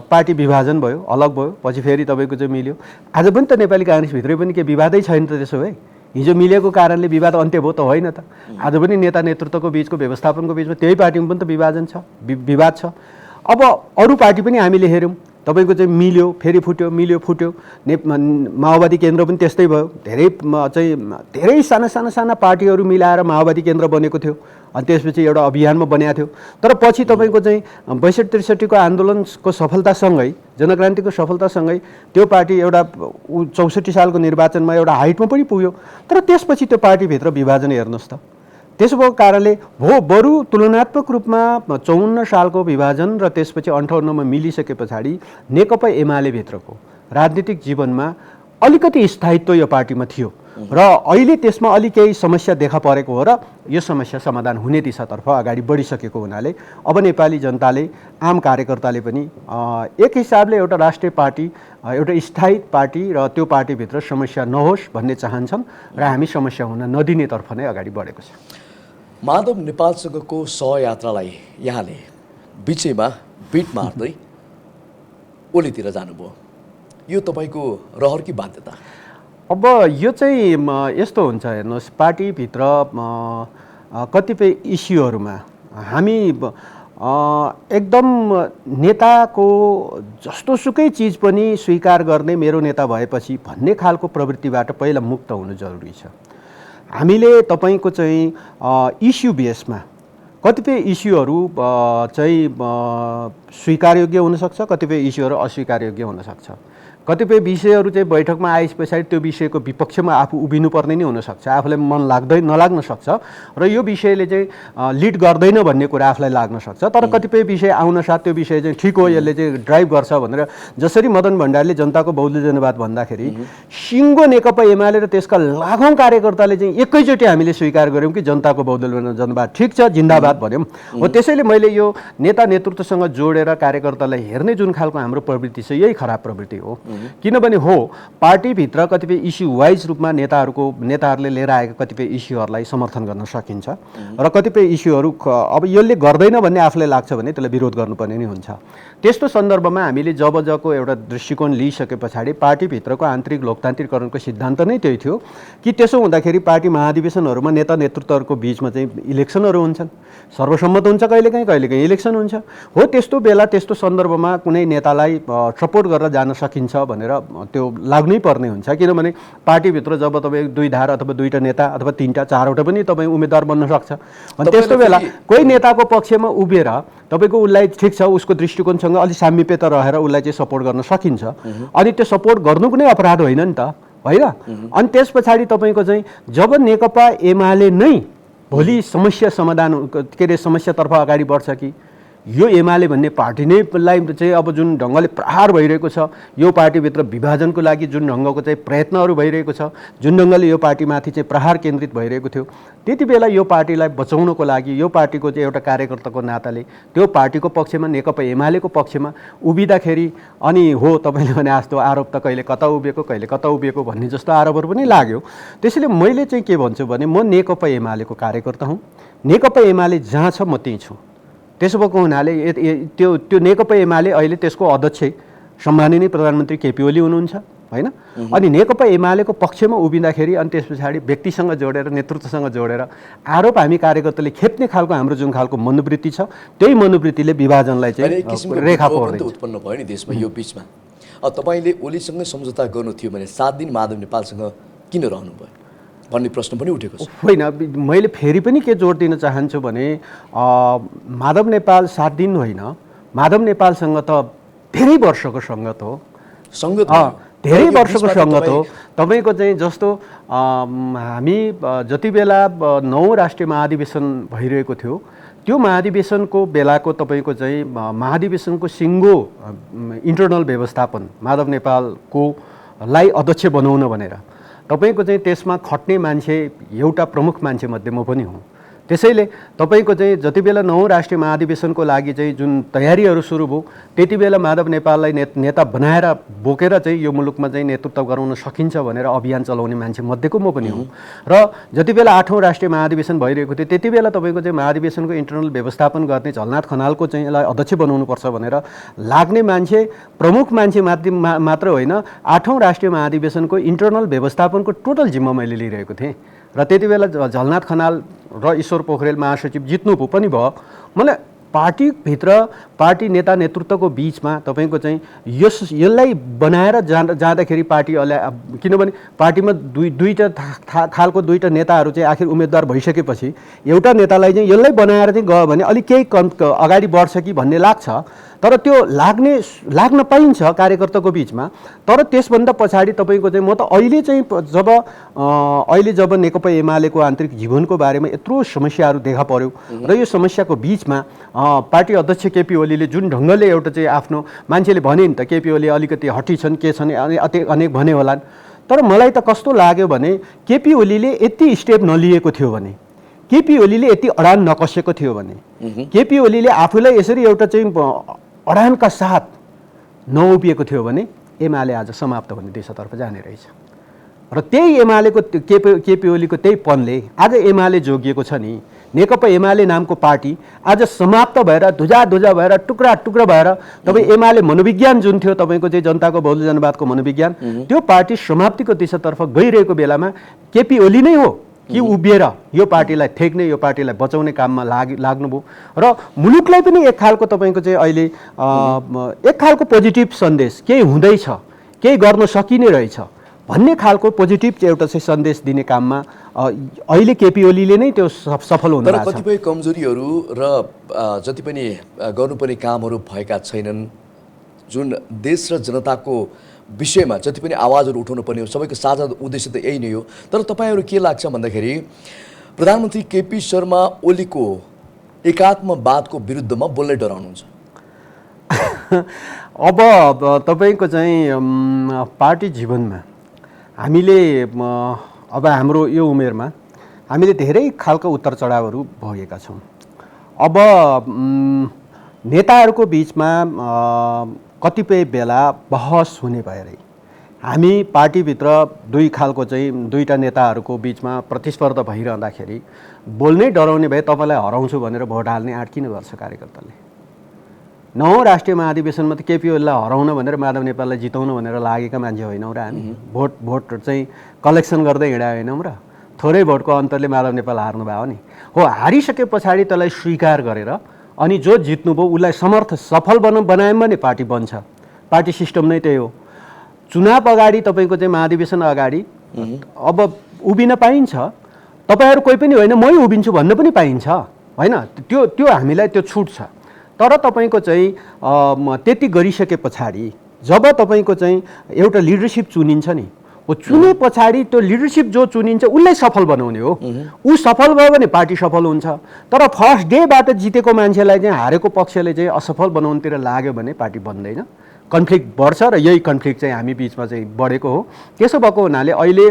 पार्टी विभाजन भयो, अलग भयो, पछि फेरि तपाईँको चाहिँ मिल्यो। आज पनि त नेपाली काङ्ग्रेसभित्रै पनि के विवादै छैन त? त्यसो भए हिजो मिलेको कारणले विवाद अन्त्य भयो त होइन त? आज पनि नेता नेतृत्वको बिचको व्यवस्थापनको बिचमा त्यही पार्टीमा पनि त विभाजन छ, विवाद छ। अब अरू पार्टी पनि हामीले हेऱ्यौँ, तपाईँको चाहिँ मिल्यो फेरि फुट्यो, मिल्यो फुट्यो। माओवादी केन्द्र पनि त्यस्तै भयो। धेरै साना पार्टीहरू मिलाएर माओवादी केन्द्र बनेको थियो, अनि त्यसपछि एउटा अभियानमा बनाएको थियो। तर पछि तपाईँको चाहिँ 62-63को आन्दोलनको सफलतासँगै, जनक्रान्तिको सफलतासँगै त्यो पार्टी एउटा 64 सालको निर्वाचनमा एउटा हाइटमा पनि पुग्यो। तर त्यसपछि त्यो पार्टीभित्र विभाजन हेर्नुहोस् त। त्यसो भएको कारणले बरु तुलनात्मक रूपमा 54 सालको विभाजन र त्यसपछि 58मा मिलिसके पछाडि नेकपा एमाले भित्रको राजनीतिक जीवनमा अलिकति स्थायित्व यो पार्टीमा थियो र अहिले त्यसमा अलि केही समस्या देखा परेको हो र यो समस्या समाधान हुने दिशातर्फ अगाडि बढिसकेको हुनाले अब नेपाली जनताले आम कार्यकर्ताले पनि एक हिसाबले एउटा राष्ट्रिय पार्टी एउटा स्थायी पार्टी र त्यो पार्टीभित्र समस्या नहोस् भन्ने चाहन्छन् र हामी समस्या हुन नदिनेतर्फ नै अगाडि बढेको छ। माधव नेपालसँगको सहयात्रालाई यहाँले बिचैमा बिट मार्दै ओलीतिर जानुभयो, यो तपाईँको रहर कि बाध्यता? अब यो चाहिँ यस्तो हुन्छ, हेर्नुहोस्, पार्टीभित्र कतिपय इस्युहरूमा हामी एकदम नेताको जस्तोसुकै चिज पनि स्वीकार गर्ने मेरो नेता भएपछि भन्ने खालको प्रवृत्तिबाट पहिला मुक्त हुनु जरुरी छ। हामीले तपाईँको चाहिँ इस्यु बेसमा कतिपय इस्युहरू चाहिँ स्वीकारयोग्य हुनसक्छ, कतिपय इस्युहरू अस्वीकारयोग्य हुनसक्छ। कतिपय विषयहरू चाहिँ बैठकमा आए पछाडि त्यो विषयको विपक्षमा आफू उभिनुपर्ने नै हुनसक्छ, आफूलाई मन नलाग्न सक्छ र यो विषयले चाहिँ लिड गर्दैन भन्ने कुरा आफूलाई लाग्न सक्छ। तर कतिपय विषय आउन साथ त्यो विषय चाहिँ ठिक हो, यसले चाहिँ ड्राइभ गर्छ भनेर, जसरी मदन भण्डारीले जनताको बहुदलीय जनवाद भन्दाखेरि सिङ्गो नेकपा एमाले र त्यसका लाखौँ कार्यकर्ताले चाहिँ एकैचोटि हामीले स्वीकार गऱ्यौँ कि जनताको बहुदलीय जनवाद ठिक छ, जिन्दाबाद भन्यौँ। हो त्यसैले मैले यो नेता नेतृत्वसँग जोडेर कार्यकर्तालाई हेर्ने जुन खालको हाम्रो प्रवृत्ति छ, यही खराब प्रवृत्ति हो। किनभने हो पार्टीभित्र कतिपय इस्यु वाइज रूपमा नेताहरूले लिएर आएका कतिपय इस्युहरूलाई समर्थन गर्न सकिन्छ र कतिपय इस्युहरू अब यसले गर्दैन भन्ने आफूलाई लाग्छ भने त्यसलाई विरोध गर्नुपर्ने नै हुन्छ। त्यस्तो सन्दर्भमा हामीले जबको एउटा दृष्टिकोण लिइसके पछाडि पार्टीभित्रको आन्तरिक लोकतान्त्रिकरणको सिद्धान्त नै त्यही थियो कि त्यसो हुँदाखेरि पार्टी महाधिवेशनहरूमा नेता नेतृत्वहरूको बिचमा चाहिँ इलेक्सनहरू हुन्छन्, सर्वसम्मत हुन्छ, कहिलेकाहीँ इलेक्सन हुन्छ। हो त्यस्तो बेला त्यस्तो सन्दर्भमा कुनै नेतालाई सपोर्ट गरेर जान सकिन्छ भनेर त्यो लाग्नै पर्ने हुन्छ। किनभने पार्टीभित्र जब तपाईँ दुई धार अथवा दुईवटा नेता अथवा तीनवटा चारवटा पनि तपाईँ उम्मेदवार बन्न सक्छ, अनि त्यस्तो बेला कोही नेताको पक्षमा उभिएर तपाईँको उसलाई ठिक छ, उसको दृष्टिकोणसँग अलिक सामिप्यता रहेर उसलाई चाहिँ सपोर्ट गर्न सकिन्छ। अनि त्यो सपोर्ट गर्नु कुनै अपराध होइन नि त, होइन? अनि त्यस पछाडि तपाईँको चाहिँ जब नेकपा एमाले नै भोलि समस्या समाधान समस्यातर्फ अगाडि बढ्छ कि यो एमाले भन्ने पार्टी नै लाई चाहिँ अब जुन ढङ्गले प्रहार भइरहेको छ, यो पार्टीभित्र विभाजनको लागि जुन ढङ्गको चाहिँ प्रयत्नहरू भइरहेको छ, जुन ढङ्गले यो पार्टीमाथि चाहिँ प्रहार केन्द्रित भइरहेको थियो, त्यति बेला यो पार्टीलाई बचाउनको लागि यो पार्टीको चाहिँ एउटा कार्यकर्ताको नाताले त्यो पार्टीको पक्षमा नेकपा एमालेको पक्षमा उभिँदाखेरि अनि हो तपाईँले भने जस्तो आरोप त कहिले कता उभिएको भन्ने जस्तो आरोपहरू पनि लाग्यो। त्यसैले मैले चाहिँ के भन्छु भने म नेकपा एमालेको कार्यकर्ता हुँ, नेकपा एमाले जहाँ छ म त्यहीँ छु। त्यसो भएको हुनाले त्यो नेकपा एमाले अहिले त्यसको अध्यक्ष सम्माननीय प्रधानमन्त्री केपी ओली हुनुहुन्छ, होइन? अनि नेकपा एमालेको पक्षमा उभिँदाखेरि अनि त्यस पछाडि व्यक्तिसँग जोडेर नेतृत्वसँग जोडेर आरोप हामी कार्यकर्ताले खेप्ने खालको हाम्रो जुन खालको मनोवृत्ति छ, त्यही मनोवृत्तिले विभाजनलाई चाहिँ रेखा पर्छ उत्पन्न भयो नि देशमा। यो बिचमा तपाईँले ओलीसँग सम्झौता गर्नु थियो भने 7 दिन माधव नेपालसँग किन रहनुभयो भन्ने प्रश्न पनि उठेको छ। होइन, मैले फेरि पनि के जोड दिन चाहन्छु भने माधव नेपाल 7 दिन होइन, माधव नेपालसँग त धेरै वर्षको सङ्गत हो, धेरै वर्षको सङ्गत हो। तपाईँको चाहिँ जस्तो हामी जति बेला 9औं राष्ट्रिय महाधिवेशन भइरहेको थियो, त्यो महाधिवेशनको बेलाको तपाईँको चाहिँ महाधिवेशनको सिङ्गो इन्टरनल व्यवस्थापन माधव नेपालको लाई अध्यक्ष बनाउन भनेर तपाईको चाहिँ त्यसमा खट्ने मान्छे एउटा प्रमुख मान्छे मध्ये म पनि हुँ। त्यसैले तपाईको चाहिँ जति बेला 9औं राष्ट्रिय महाधिवेशनको लागि चाहिँ जुन तयारीहरू सुरु भयो, त्यति बेला माधव नेपाललाई नेता बनाएर बोकेर चाहिँ यो मुलुकमा चाहिँ नेतृत्व गराउन सकिन्छ भनेर अभियान चलाउने मान्छे मध्येको म पनि हुँ। र जति बेला 8औं राष्ट्रिय महाधिवेशन भइरहेको थियो, त्यति बेला तपाईको चाहिँ महाधिवेशनको इन्टरनल व्यवस्थापन गर्ने झलनाथ खनालको चाहिँ यसलाई अध्यक्ष बनाउनुपर्छ भनेर लाग्ने मान्छे प्रमुख मान्छे मात्र होइन, 8औं राष्ट्रिय महाधिवेशनको इन्टरनल व्यवस्थापनको टोटल जिम्मा मैले लिइरहेको थिएँ। र त्यति बेला झलनाथ खनाल र ईश्वर पोखरेल महासचिव जित्नु पनि भयो। मलाई पार्टीभित्र पार्टी नेता नेतृत्वको बिचमा तपाईको चाहिँ यसलाई बनाएर जाँदाखेरि पार्टी किनभने पार्टीमा दुईटा खालको दुईटा नेताहरू चाहिँ आखिर उम्मेदवार भइसकेपछि एउटा नेतालाई चाहिँ यसलाई बनाएर चाहिँ गयो भने अलिक केही अगाडि बढ्छ कि भन्ने लाग्छ। तर त्यो लाग्न पाइन्छ कार्यकर्ताको बिचमा। तर त्यसभन्दा पछाडि तपाईको चाहिँ म त अहिले चाहिँ जब नेकपा एमालेको आन्तरिक जीवनको बारेमा यत्रो समस्याहरू देखा पर्यो र यो समस्याको बिचमा पार्टी अध्यक्ष केपी ओलीले जुन ढङ्गले एउटा चाहिँ आफ्नो मान्छेले भने नि त केपी ओली अलिकति हटी छन् के छन् अनेक भने होलान्, तर मलाई त कस्तो लाग्यो भने केपी ओलीले यति स्टेप नलिएको थियो भने, केपी ओलीले यति अडान नकसेको थियो भने, केपी ओलीले आफूलाई यसरी एउटा चाहिँ अडानका साथ नउभिएको थियो भने एमाले आज समाप्त हुने दिशातर्फ जाने रहेछ। र त्यही एमालेको केपी ओलीको त्यही पनले आज एमाले जोगिएको छ नि। नेकपा एमाले नामको पार्टी आज समाप्त भएर धुजा भएर टुक्रा टुक्रा भएर तपाईँ एमाले मनोविज्ञान जुन थियो तपाईँको चाहिँ जनताको बहुल जनवादको मनोविज्ञान, त्यो पार्टी समाप्तिको दिशातर्फ गइरहेको बेलामा केपी ओली नै हो कि उभिएर यो पार्टीलाई थेक्ने, यो पार्टीलाई बचाउने काममा लाग्नुभयो। र मुलुकलाई पनि एक खालको तपाईँको चाहिँ अहिले एक खालको पोजिटिभ सन्देश केही हुँदैछ, केही गर्न सकिने रहेछ भन्ने खालको पोजिटिभ एउटा चाहिँ सन्देश दिने काममा अहिले केपी ओलीले नै त्यो सफल हुन रहेछ। कतिपय कमजोरीहरू र जति पनि गर्नुपर्ने कामहरू भएका छैनन्, जुन देश र जनताको विषयमा जति पनि आवाजहरू उठाउनु पर्ने हो, सबैको साझा उद्देश्य त यही नै हो। तर तपाईँहरू के लाग्छ भन्दाखेरि प्रधानमन्त्री केपी शर्मा ओलीको एकात्मवादको विरुद्धमा बोल्नै डराउनुहुन्छ? अब तपाईँको चाहिँ पार्टी जीवनमा हामीले अब हाम्रो यो उमेरमा हामीले धेरै खालको उतार चढावहरू भोगेका छौँ। अब नेताहरूको बिचमा कतिपय बेला बहस हुने भएरै हामी पार्टीभित्र दुईटा नेताहरूको बिचमा प्रतिस्पर्धा भइरहँदाखेरि बोल्नै डराउने भए तपाईँलाई हराउँछु भनेर भोट हाल्ने आँट किन गर्छ कार्यकर्ताले? 9औं राष्ट्रिय महाधिवेशनमा त केपी ओलीलाई हराउन भनेर माधव नेपाललाई जिताउन भनेर लागेका मान्छे होइनौँ र हामी। भोट चाहिँ कलेक्सन गर्दै हिँडा होइनौँ र थोरै भोटको अन्तरले माधव नेपाल हार्नु भयो नि हो। हारिसके पछाडि त्यसलाई स्वीकार गरेर अनि जो जित्नुभयो उसलाई सफल बनायौँ भने पार्टी बन्छ। पार्टी सिस्टम नै त्यही हो। चुनाव अगाडि तपाईँको चाहिँ महाधिवेशन अगाडि अब उभिन पाइन्छ, तपाईँहरू कोही पनि होइन मै उभिन्छु भन्न पनि पाइन्छ होइन, त्यो हामीलाई त्यो छुट छ। तर तपाईँको चाहिँ त्यति गरिसके पछाडि जब तपाईँको चाहिँ एउटा लिडरसिप चुनिन्छ नि, हो चुने पछाडि त्यो लिडरसिप जो चुनिन्छ उसलाई सफल बनाउने हो। ऊ सफल भयो भने पार्टी सफल हुन्छ। तर फर्स्ट डेबाट जितेको मान्छेलाई चाहिँ हारेको पक्षले चाहिँ असफल बनाउनुतिर लाग्यो भने पार्टी बन्दैन, कन्फ्लिक्ट बढ्छ र यही कन्फ्लिक्ट चाहिँ हामी बिचमा चाहिँ बढेको हो। त्यसो भएको हुनाले अहिले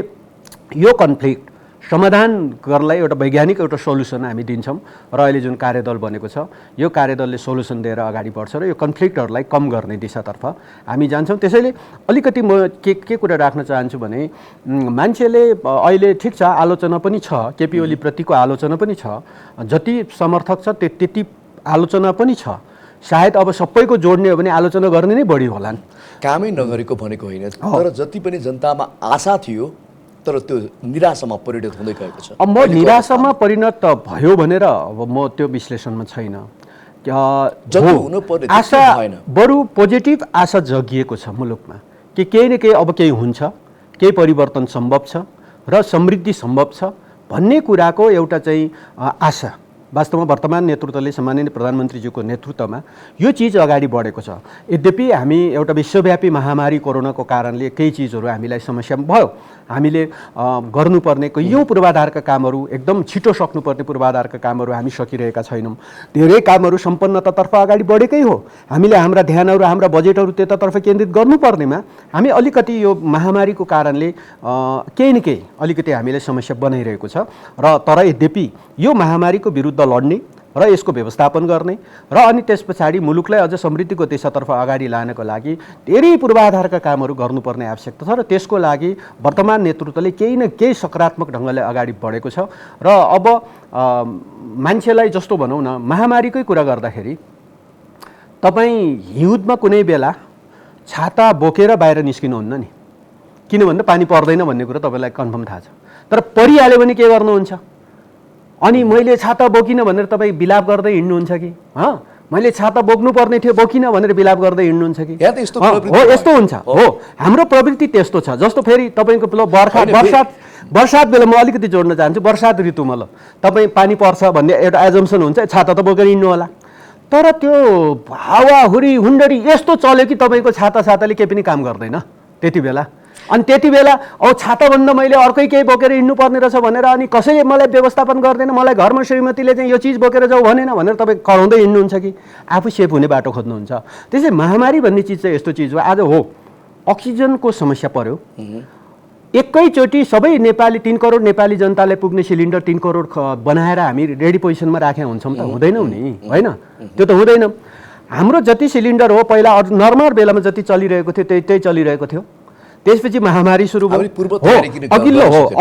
यो कन्फ्लिक्ट समाधान गर्नलाई एउटा वैज्ञानिक एउटा सोल्युसन हामी दिन्छौँ र अहिले जुन कार्यदल बनेको छ यो कार्यदलले सोल्युसन दिएर अगाडि बढ्छ र यो कन्फ्लिक्टहरूलाई कम गर्ने दिशातर्फ हामी जान्छौँ। त्यसैले अलिकति म के कुरा राख्न चाहन्छु भने मान्छेले अहिले ठिक छ आलोचना पनि छ, केपी ओली प्रतिको आलोचना पनि छ, जति समर्थक छ त्यति आलोचना पनि छ। सायद अब सबैको जोड्ने हो भने आलोचना गर्ने नै बढी होलान्। कामै नगरेको भनेको होइन, तर जति पनि जनतामा आशा थियो तर त्यो निराशामा परिणत हुँदै गएको छ। अब म निराशामा परिणत भयो भनेर अब म त्यो विश्लेषणमा छैन। आशा बरु पोजिटिभ आशा जगिएको छ मुलुकमा कि केही न केही अब केही हुन्छ, केही परिवर्तन सम्भव छ र समृद्धि सम्भव छ भन्ने कुराको एउटा चाहिँ आशा वास्तवमा वर्तमान नेतृत्वले सम्माननीय प्रधानमन्त्रीज्यूको नेतृत्वमा यो चिज अगाडि बढेको छ। यद्यपि हामी एउटा विश्वव्यापी महामारी कोरोनाको कारणले केही चिजहरू हामीलाई समस्या भयो, हामीले गर्नुपर्ने कैयौँ पूर्वाधारका कामहरू एकदम छिटो सक्नुपर्ने पूर्वाधारका कामहरू हामी सकिरहेका छैनौँ। धेरै कामहरू सम्पन्नतातर्फ अगाडि बढेकै हो। हामीले हाम्रा ध्यानहरू हाम्रा बजेटहरू त्यतातर्फ केन्द्रित गर्नुपर्नेमा हामी अलिकति यो महामारीको कारणले केही न केही अलिकति हामीलाई समस्या बनाइरहेको छ र तर यद्यपि यो महामारीको विरुद्ध लड्ने र यसको व्यवस्थापन गर्ने र अनि त्यस पछाडि मुलुकलाई अझ समृद्धिको दिशातर्फ अगाडि लानको लागि धेरै पूर्वाधारका कामहरू गर्नुपर्ने आवश्यकता छ र त्यसको लागि वर्तमान नेतृत्वले केही न केही सकारात्मक ढङ्गले अगाडि बढेको छ। र अब मान्छेलाई जस्तो भनौँ न महामारीकै कुरा गर्दाखेरि तपाईँ हिउँदमा कुनै बेला छाता बोकेर बाहिर निस्किनुहुन्न नि, किन भन्दा पानी पर्दैन भन्ने कुरा तपाईँलाई कन्फर्म थाहा छ। तर परिहाल्यो भने के गर्नुहुन्छ? अनि मैले छाता बोकिनँ भनेर तपाईँ बिलाप गर्दै हिँड्नुहुन्छ कि मैले छाता बोक्नु पर्ने थियो बोकिनँ भनेर बिलाप गर्दै हिँड्नुहुन्छ कि? हो यस्तो हुन्छ। हो हाम्रो प्रवृत्ति त्यस्तो छ। जस्तो फेरि तपाईँको वर्षात बेला म अलिकति जोड्न चाहन्छु। वर्षात ऋतुमा ल तपाईँ पानी पर्छ भन्ने एउटा एजम्सन हुन्छ, छाता त बोकेर हिँड्नु होला। तर त्यो हावाहुरी हुन्डरी यस्तो चल्यो कि तपाईँको छाताले केही पनि काम गर्दैन त्यति बेला। अनि त्यति बेला छाताभन्दा मैले अर्कै केही बोकेर हिँड्नु पर्ने रहेछ भनेर अनि कसैले मलाई व्यवस्थापन गर्दैन, मलाई घरमा श्रीमतीले चाहिँ यो चिज बोकेर जाऊ भनेन भनेर तपाईँ कराउँदै हिँड्नुहुन्छ कि आफू सेफ हुने बाटो खोज्नुहुन्छ? त्यसै महामारी भन्ने चिज चाहिँ यस्तो चिज हो। आज हो अक्सिजनको समस्या पर्यो, एकैचोटि सबै नेपाली 3 करोड नेपाली जनतालाई पुग्ने सिलिन्डर 3 करोड बनाएर हामी रेडी पोजिसनमा राखेका हुन्छौँ त हुँदैनौँ नि होइन त्यो त हुँदैन हाम्रो जति सिलिन्डर हो पहिला नर्मल बेलामा जति चलिरहेको थियो त्यही चलिरहेको थियो त्यसपछि महामारी सुरु भयो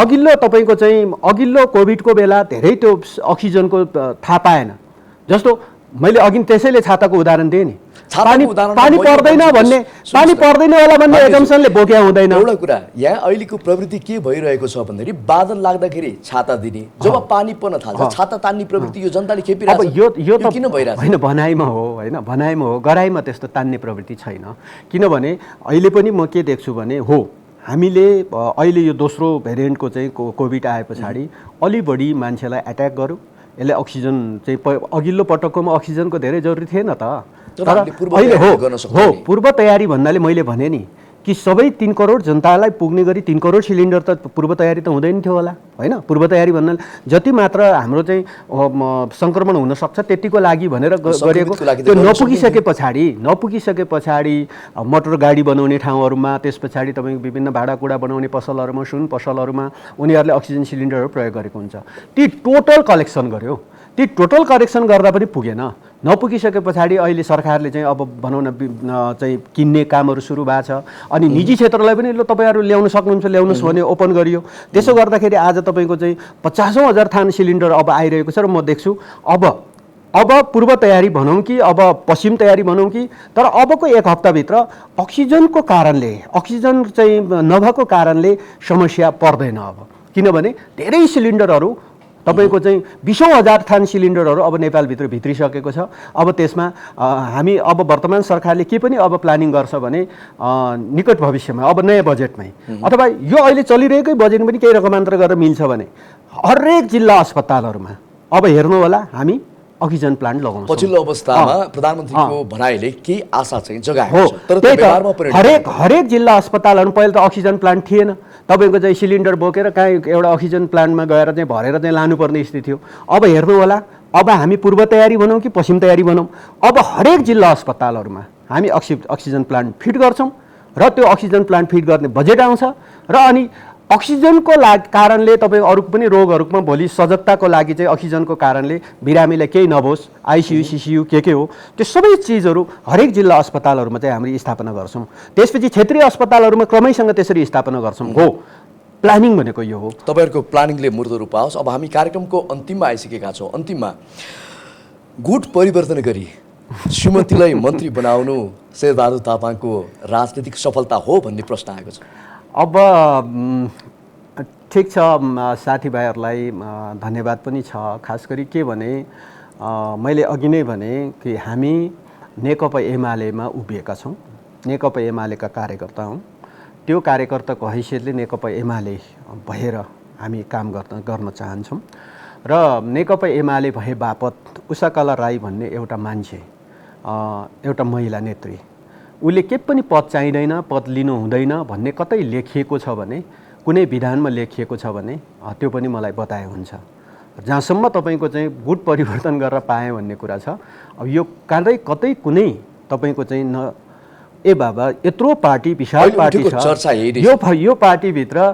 अघिल्लो तपाईँको चाहिँ अघिल्लो कोभिडको बेला धेरै त्यो अक्सिजनको थाहा पाएन जस्तो मैले अघि त्यसैले छाताको उदाहरण दिएँ नि पानी पर्दैन होला भन्ने एजम्सनले बोक्या हुँदैन एउटा कुरा यहाँ अहिलेको प्रवृत्ति के भइरहेको छ भन्दाखेरि बादल लाग्दाखेरि छाता दिने जब पानी पर्न थाल्छ छाता तान्ने प्रवृत्ति यो जनताले खेपिरहेको यो त किन भइरहेको होइन भनाइमा हो गराइमा त्यस्तो तान्ने प्रवृत्ति छैन किनभने अहिले पनि म के देख्छु भने हो हामीले अहिले यो दोस्रो भेरिएन्टको चाहिँ कोभिड आए पछाडि अलि बढी मान्छेलाई एट्याक गर्यो यसले अक्सिजन चाहिँ अघिल्लो पटककोमा अक्सिजनको धेरै जरुरी थिएन त तर अहिले हो पूर्व तयारी भन्नाले मैले भने नि कि सबै 3 करोड जनतालाई पुग्ने गरी 3 करोड सिलिन्डर त पूर्व तयारी त हुँदैन थियो होला होइन पूर्व तयारी भन्नाले जति मात्र हाम्रो चाहिँ सङ्क्रमण हुन सक्छ त्यतिको लागि भनेर गरेको त्यो नपुगिसके पछाडि मोटर गाडी बनाउने ठाउँहरूमा त्यस पछाडि तपाईँ विभिन्न भाँडाकुँडा बनाउने पसलहरूमा सुन पसलहरूमा उनीहरूले अक्सिजन सिलिन्डरहरू प्रयोग गरेको हुन्छ ती टोटल कलेक्सन गर्यो ती टोटल करेक्सन गर्दा पनि पुगेन नपुगिसके पछाडि अहिले सरकारले चाहिँ अब भनौँ न चाहिँ किन्ने कामहरू सुरु भएको छ अनि निजी क्षेत्रलाई पनि ल तपाईँहरू ल्याउन सक्नुहुन्छ ल्याउनुहोस् भने ओपन गरियो त्यसो गर्दाखेरि आज तपाईँको चाहिँ 50,000 थान सिलिन्डर अब आइरहेको छ र म देख्छु अब पूर्व तयारी भनौँ कि अब पश्चिम तयारी भनौँ कि तर अबको 1 हप्ताभित्र अक्सिजनको कारणले अक्सिजन चाहिँ नभएको कारणले समस्या पर्दैन अब किनभने धेरै सिलिन्डरहरू तपाईको चाहिँ 20,000 थान सिलिन्डरहरू अब नेपालभित्र भित्रिसकेको छ अब त्यसमा हामी अब वर्तमान सरकारले के पनि अब प्लानिङ गर्छ भने निकट भविष्यमा अब नयाँ बजेटमै अथवा यो अहिले चलिरहेकै बजेट पनि केही रकमान्तर गरेर मिल्छ भने हरेक जिल्ला अस्पतालहरूमा अब हेर्नु होला हामी अक्सिजन प्लान्ट लगाउँछौँ पछिल्लो अवस्थामा प्रधानमन्त्रीको भनाइले के आशा चाहिँ जगाएको छ तर व्यवहारमा हरेक जिल्ला अस्पतालहरु पहिला त अक्सिजन प्लान्ट थिएन तपाईको चाहिँ सिलिन्डर बोकेर कहीँ एउटा अक्सिजन प्लान्टमा गएर चाहिँ भरेर चाहिँ लानुपर्ने स्थिति थियो अब हेर्नु होला अब हामी पूर्व तयारी भनौँ कि पश्चिम तयारी भनौँ अब हरेक जिल्ला अस्पतालहरुमा हामी अक्सिजन प्लान्ट फिट गर्छौँ र त्यो अक्सिजन प्लान्ट फिट गर्ने बजेट आउँछ र अनि अक्सिजनको कारणले तपाईँ अरू पनि रोगहरुमा भोलि सजगताको लागि चाहिँ अक्सिजनको कारणले बिरामीलाई केही नभोस् आइसियु सिसियु के हो त्यो सबै चीजहरु हरेक जिल्ला अस्पतालहरुमा चाहिँ हामी स्थापना गर्छौं त्यसपछि क्षेत्रीय अस्पतालहरुमा क्रमैसँग त्यसरी स्थापना गर्छौं हो प्लानिङ भनेको यो हो तपाईहरुको प्लानिङले मूर्त रूप पाओस् अब हामी कार्यक्रमको अन्तिममा आइसकेका छौं अन्तिममा गुट परिवर्तन गरी श्रीमतीलाई मन्त्री बनाउनु शेरबहादुर थापाको राजनीतिक सफलता हो भन्ने प्रश्न आएको छ अब ठीक छ साथीभाइहरुलाई धन्यवाद पनि छ खास गरी के भने मैले अघि नै भने कि हामी नेकपा एमालेमा उभिएका छौं नेकपा एमालेका कार्यकर्ता हौं त्यो कार्यकर्ताको हैसियतले नेकपा एमाले भएर हामी काम गर्न चाहन्छौं र नेकपा एमाले भए बापत उषाकला राई भन्ने एउटा मान्छे एउटा महिला नेत्री उले के पनि पद चाहिँदैन पद लिनु हुँदैन भन्ने कतै लेखिएको छ भने कुनै विधानमा लेखिएको छ भने त्यो पनि मलाई बताए हुन्छ जहाँसम्म तपाईको चाहिँ गुट परिवर्तन गरेर पाए भन्ने कुरा छ अब यो कतै कुनै तपाईको चाहिँ न ए बाबा यत्रो पार्टी विशाल पार्टी छ यो पार्टी भित्र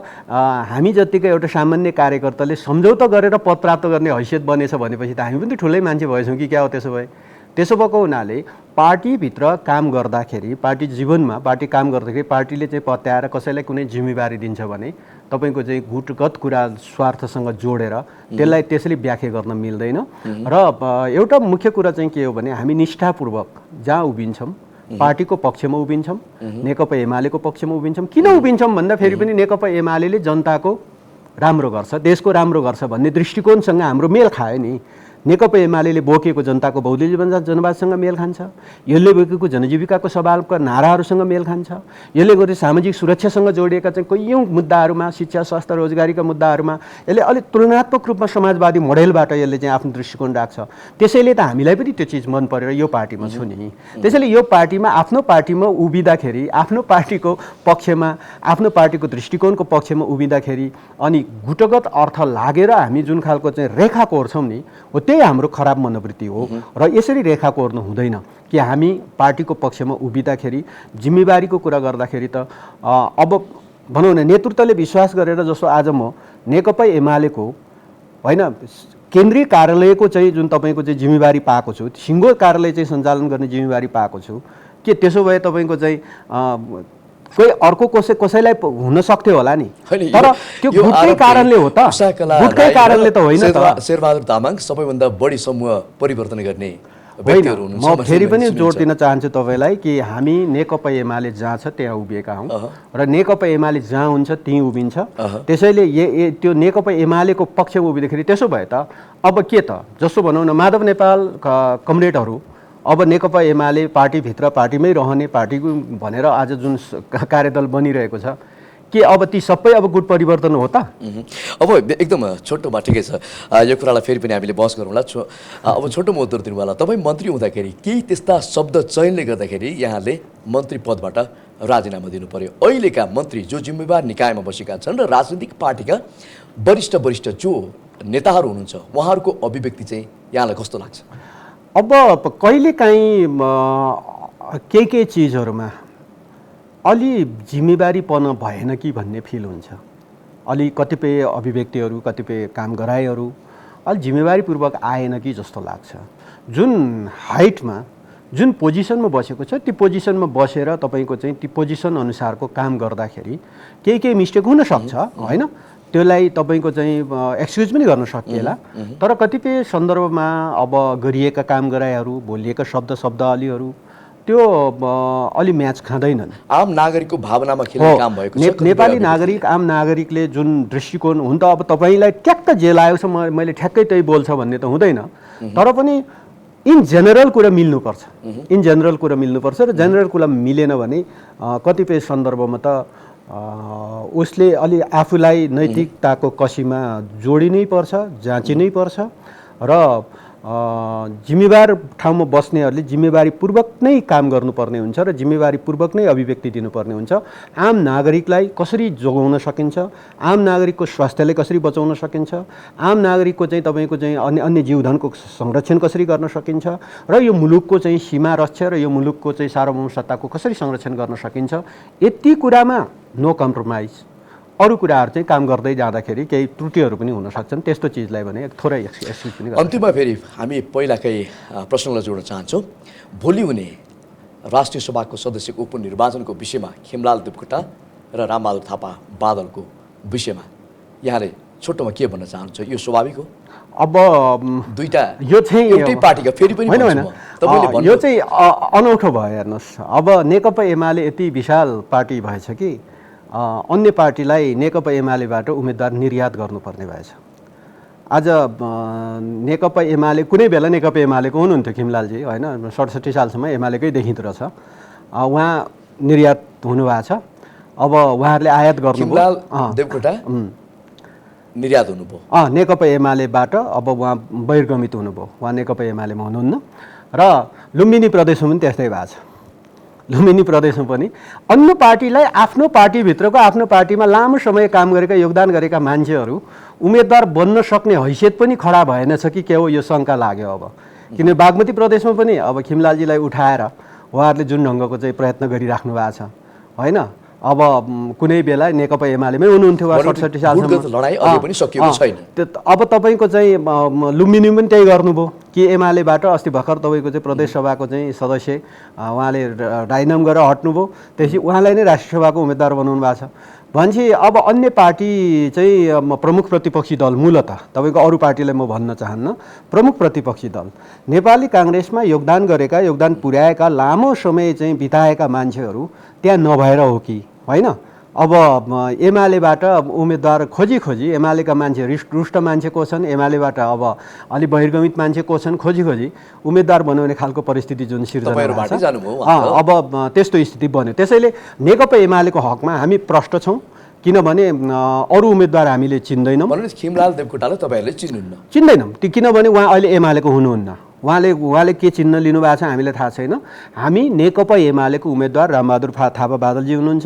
हामी जतिको एउटा सामान्य कार्यकर्ताले सम्झौता गरेर पद प्राप्त गर्ने हैसियत बनेछ भनेपछि त हामी पनि ठुलै मान्छे भएछौं कि क्या हो त्यसो भए त्यसो भएको हुनाले पार्टी भित्र काम गर्दाखेरि पार्टी जीवनमा पार्टी काम गर्दाखेरि पार्टीले चाहिँ पत्याएर कसैलाई कुनै जिम्मेवारी दिन्छ भने तपाईको चाहिँ गुटगत कुरा स्वार्थसँग जोडेर त्यसलाई त्यसरी व्याख्या गर्न मिल्दैन र एउटा मुख्य कुरा चाहिँ के हो भने हामी निष्ठापूर्वक जहाँ उभिन्छौं पार्टीको पक्षमा उभिन्छौं नेकपा एमालेको पक्षमा उभिन्छौं किन उभिन्छौं भन्दा फेरि पनि नेकपा एमालेले जनताको राम्रो गर्छ देशको राम्रो गर्छ भन्ने दृष्टिकोणसँग हाम्रो मेल खायो नि नेकपा एमालेले बोकेको जनताको बौद्धिक जनवादसँग मेल खान्छ यसले बोकेको जनजीविकाको सवालका नाराहरूसँग मेल खान्छ यसले गरे सामाजिक सुरक्षासँग जोडिएका चाहिँ कयौं मुद्दाहरूमा शिक्षा स्वास्थ्य रोजगारीका मुद्दाहरूमा यसले अलि तुलनात्मक रूपमा समाजवादी मोडेलबाट यसले चाहिँ आफ्नो दृष्टिकोण राख्छ त्यसैले त हामीलाई पनि त्यो चीज मन परेर यो पार्टीमा छु नि त्यसैले यो पार्टीमा आफ्नो पार्टीमा उभिँदाखेरि आफ्नो पार्टीको पक्षमा आफ्नो पार्टीको दृष्टिकोणको पक्षमा उभिँदाखेरि अनि गुटगत अर्थ लागेर हामी जुन खालको चाहिँ रेखा कोर्छौं नि त्यही हाम्रो खराब मनोवृत्ति हो र यसरी रेखा कोर्नु हुँदैन कि हामी पार्टीको पक्षमा उभिँदाखेरि जिम्मेवारीको कुरा गर्दाखेरि त अब भनौँ न नेतृत्वले विश्वास गरेर, जस्तो आज म नेकपा एमालेको होइन केन्द्रीय कार्यालयको चाहिँ जुन तपाईँको चाहिँ जिम्मेवारी पाएको छु, सिङ्गो कार्यालय चाहिँ सञ्चालन गर्ने जिम्मेवारी पाएको छु, के त्यसो भए तपाईँको चाहिँ कोही अर्को कसैलाई हुन सक्थ्यो होला नि, तर त्यो गुटकै कारणले हो त, गुटकै कारणले त होइन त। शेरबहादुर तामाङ सबैभन्दा बढी समूह परिवर्तन गर्ने व्यक्तिहरू होइन, हुनुहुन्छ। म फेरि पनि जोड दिन चाहन्छु तपाईँलाई कि हामी नेकपा एमाले जहाँ छ त्यहाँ उभिएका हौँ र नेकपा एमाले जहाँ हुन्छ त्यहीँ उभिन्छ। त्यसैले त्यो नेकपा एमालेको पक्षमा उभिँदाखेरि त्यसो भए त अब के त, जस्तो भनौँ न माधव नेपाल कमरेडहरू अब नेकपा एमाले पार्टीभित्र पार्टीमै रहने पार्टी भनेर आज जुन कार्यदल बनिरहेको छ, के अब ती सबै अब गुट परिवर्तन हो त? अब एकदम छोटोमा ठिकै छ, यो कुरालाई फेरि पनि हामीले बहस गरौँला। अब छोटोमा उत्तर दिनु होला। तपाईँ मन्त्री हुँदाखेरि केही त्यस्ता शब्द चयनले गर्दाखेरि यहाँले मन्त्री पदबाट राजीनामा दिनु पर्यो। अहिलेका मन्त्री जो जिम्मेवार निकायमा बसेका छन् र राजनीतिक पार्टीका वरिष्ठ जो नेताहरू हुनुहुन्छ, उहाँहरूको अभिव्यक्ति चाहिँ यहाँलाई कस्तो लाग्छ? अब कहिलेकाहीँ केही चिजहरूमा अलि जिम्मेवारीपन भएन कि भन्ने फिल हुन्छ। अलि कतिपय अभिव्यक्तिहरू, कतिपय काम गराइहरू अलि जिम्मेवारीपूर्वक आएन कि जस्तो लाग्छ। जुन हाइटमा जुन पोजिसनमा बसेको छ त्यो पोजिसनमा बसेर तपाईँको चाहिँ त्यो पोजिसन अनुसारको काम गर्दाखेरि केही मिस्टेक हुनसक्छ होइन, त्यसलाई तपाईँको चाहिँ एक्सक्युज पनि गर्न सकिएला। तर कतिपय सन्दर्भमा अब गरिएका काम गराइहरू, बोलिएका शब्दावलीहरू त्यो अलि म्याच खाँदैनन्। आम नागरिकको भावनामा खेल्ने काम भएको छ। नेपाली नागरिक, आम नागरिकले जुन दृष्टिकोण हुन त अब तपाईँलाई ट्याक्क जे लागेको छ मैले ठ्याक्कै त्यही बोल्छ भन्ने त हुँदैन, तर पनि इन जेनरल कुरा मिल्नुपर्छ। इन जेनरल कुरा मिल्नुपर्छ र जेनरल कुरा मिलेन भने कतिपय सन्दर्भमा त उसले अलि आफूलाई नैतिकताको कसीमा जोडिनै पर्छ, जाँचिनै पर्छ र जिम्मेवार ठाउँमा बस्नेहरूले जिम्मेवारीपूर्वक नै काम गर्नुपर्ने हुन्छ र जिम्मेवारीपूर्वक नै अभिव्यक्ति दिनुपर्ने हुन्छ। आम नागरिकलाई कसरी जोगाउन सकिन्छ, आम नागरिकको स्वास्थ्यलाई कसरी बचाउन सकिन्छ, आम नागरिकको चाहिँ तपाईँको चाहिँ अन्य जीवधनको संरक्षण कसरी गर्न सकिन्छ र यो मुलुकको चाहिँ सीमा रक्षा र यो मुलुकको चाहिँ सार्वभौम सत्ताको कसरी संरक्षण गर्न सकिन्छ, यति कुरामा नो कम्प्रोमाइज। अरू कुराहरू चाहिँ काम गर्दै जाँदाखेरि केही त्रुटिहरू पनि हुन सक्छन्, त्यस्तो चिजलाई भने थोरै एक्सक्युज पनि। अन्तिममा फेरि हामी पहिलाकै प्रश्नलाई जोड्न चाहन्छौँ। भोलि हुने राष्ट्रिय सभाको सदस्यको उपनिर्वाचनको विषयमा खेमलाल देवकोटा र रामबहादुर थापा बादलको विषयमा यहाँले छोटोमा के भन्न चाहनुहुन्छ? यो स्वाभाविक हो? अब दुईटा यो चाहिँ एउटै पार्टीका फेरि पनि होइन, यो चाहिँ अनौठो भयो। हेर्नुहोस्, अब नेकपा एमाले यति विशाल पार्टी भएछ कि अन्य पार्टीलाई नेकपा एमालेबाट उम्मेदवार निर्यात गर्नुपर्ने भएछ। आज नेकपा एमाले कुनै बेला नेकपा एमालेको हुनुहुन्थ्यो खिमलालजी होइन, 67 सालसम्म एमालेकै देखिँदो रहेछ, उहाँ निर्यात हुनुभएको छ। अब उहाँहरूले आयात गर्नुभयो, देवकोटा निर्यात हुनुभयो नेकपा एमालेबाट, अब उहाँ बहिर्गमित हुनुभयो, उहाँ नेकपा एमालेमा हुनुहुन्न। र लुम्बिनी प्रदेशमा पनि त्यस्तै भएको छ। लुम्बिनी प्रदेशमा पनि अन्य पार्टीलाई आफ्नो पार्टीभित्रको आफ्नो पार्टीमा लामो समय काम गरेका योगदान गरेका मान्छेहरू उम्मेदवार बन्न सक्ने हैसियत पनि खडा भएनछ कि के हो, यो शङ्का लाग्यो। अब किन बागमती प्रदेशमा पनि अब खिमलालजीलाई उठाएर उहाँहरूले जुन ढङ्गको चाहिँ प्रयत्न गरिराख्नु भएको छ होइन, अब कुनै बेला नेकपा एमालेमै हुनुहुन्थ्यो 67 सालसम्म, अब तपाईँको चाहिँ लुम्बिनी पनि त्यही गर्नुभयो कि एमालेबाट अस्ति भर्खर तपाईँको चाहिँ प्रदेश सभाको चाहिँ सदस्य उहाँले राजीनामा गरेर हट्नुभयो, त्यसपछि उहाँलाई नै राष्ट्रिय सभाको उम्मेदवार बनाउनु भएको छ भनेपछि अब अन्य पार्टी चाहिँ प्रमुख प्रतिपक्षी दल, मूलतः तपाईँको अरू पार्टीलाई म भन्न चाहन्न, प्रमुख प्रतिपक्षी दल नेपाली काङ्ग्रेसमा योगदान गरेका, योगदान पुर्याएका, लामो समय चाहिँ बिताएका मान्छेहरू त्यहाँ नभएर हो कि होइन। अब एमालेबाट उम्मेदवार खोजी एमालेका मान्छे रुष्ट मान्छे को छन्, एमालेबाट अब अलि बहिर्गमित मान्छे को छन्, खोजी उम्मेदवार बनाउने खालको परिस्थिति जुन सिर्जना भएको छ, अब त्यस्तो स्थिति बन्यो। त्यसैले नेकपा एमालेको हकमा हामी प्रष्ट छौँ, किनभने अरू उम्मेदवार हामीले चिन्दैनौँ। खिमलाल देवकोटालाई तपाईँहरूले चिन्दैनौँ, किनभने उहाँ अहिले एमालेको हुनुहुन्न। उहाँले के चिन्ह लिनुभएको छ हामीलाई थाहा छैन। हामी नेकपा एमालेको उम्मेदवार रामबहादुर थापा बादलजी हुनुहुन्छ,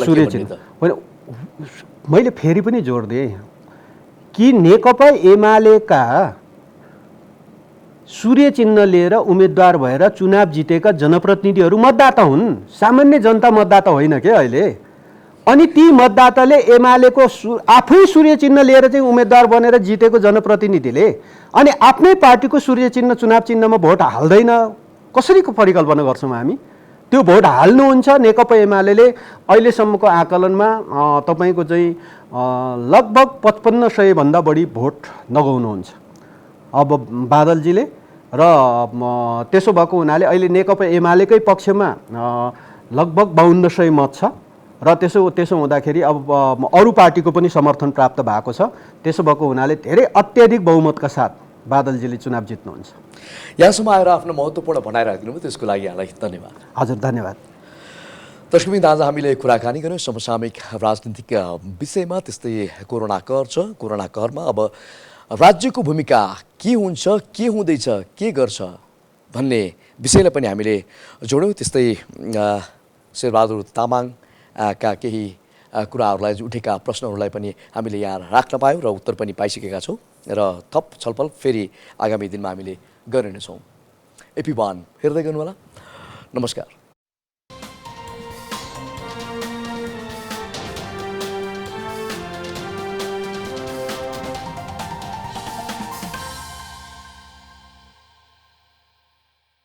सूर्य चिन्ह होइन। मैले फेरि पनि जोड दिएँ कि नेकपा एमालेका सूर्य चिन्ह लिएर उम्मेदवार भएर चुनाव जितेका जनप्रतिनिधिहरू मतदाता हुन्, सामान्य जनता मतदाता होइन के। अहिले अनि ती मतदाताले एमालेको आफै सूर्य चिन्ह लिएर चाहिँ उम्मेदवार बनेर जितेको जनप्रतिनिधिले अनि आफ्नै पार्टीको सूर्य चिन्ह चुनाव चिन्हमा भोट हाल्दैन, कसरी परिकल्पना गर्छौँ हामी? त्यो भोट हाल्नुहुन्छ नेकपा एमाले अहिलेसम्मको आकलनमा तपाईँको चाहिँ लगभग 5500 भन्दा बढी भोट नगाउनुहुन्छ अब बादलजीले र त्यसो भएको हुनाले अहिले नेकपा एमालेकै पक्षमा लगभग 5200 मत छ र त्यसो हुँदाखेरि अब अरू पार्टीको पनि समर्थन प्राप्त भएको छ। त्यसो भएको हुनाले धेरै अत्याधिक बहुमतका साथ बादलजीले चुनाव जित्नुहुन्छ। यहाँसम्म आएर आफ्नो महत्त्वपूर्ण भनाइ राखिदिनु भयो, त्यसको लागि यहाँलाई धन्यवाद। हजुर धन्यवाद। दर्शकवृन्द, आज हामीले कुराकानी गऱ्यौँ समसामयिक राजनीतिक विषयमा, त्यस्तै कोरोना कहर छ। कोरोना कहरमा अब राज्यको भूमिका के हुन्छ, के हुँदैछ, के गर्छ भन्ने विषयलाई पनि हामीले जोड्यौँ। त्यस्तै शेरबहादुर तामाङका केही कुराहरूलाई उठेका प्रश्नहरूलाई पनि हामीले यहाँ राख्न पायौँ र उत्तर पनि पाइसकेका छौँ र थप छलफल फेरि आगामी दिनमा हामीले गर्ने नै छौँ। AP1 हेर्दै गर्नुहोला। नमस्कार।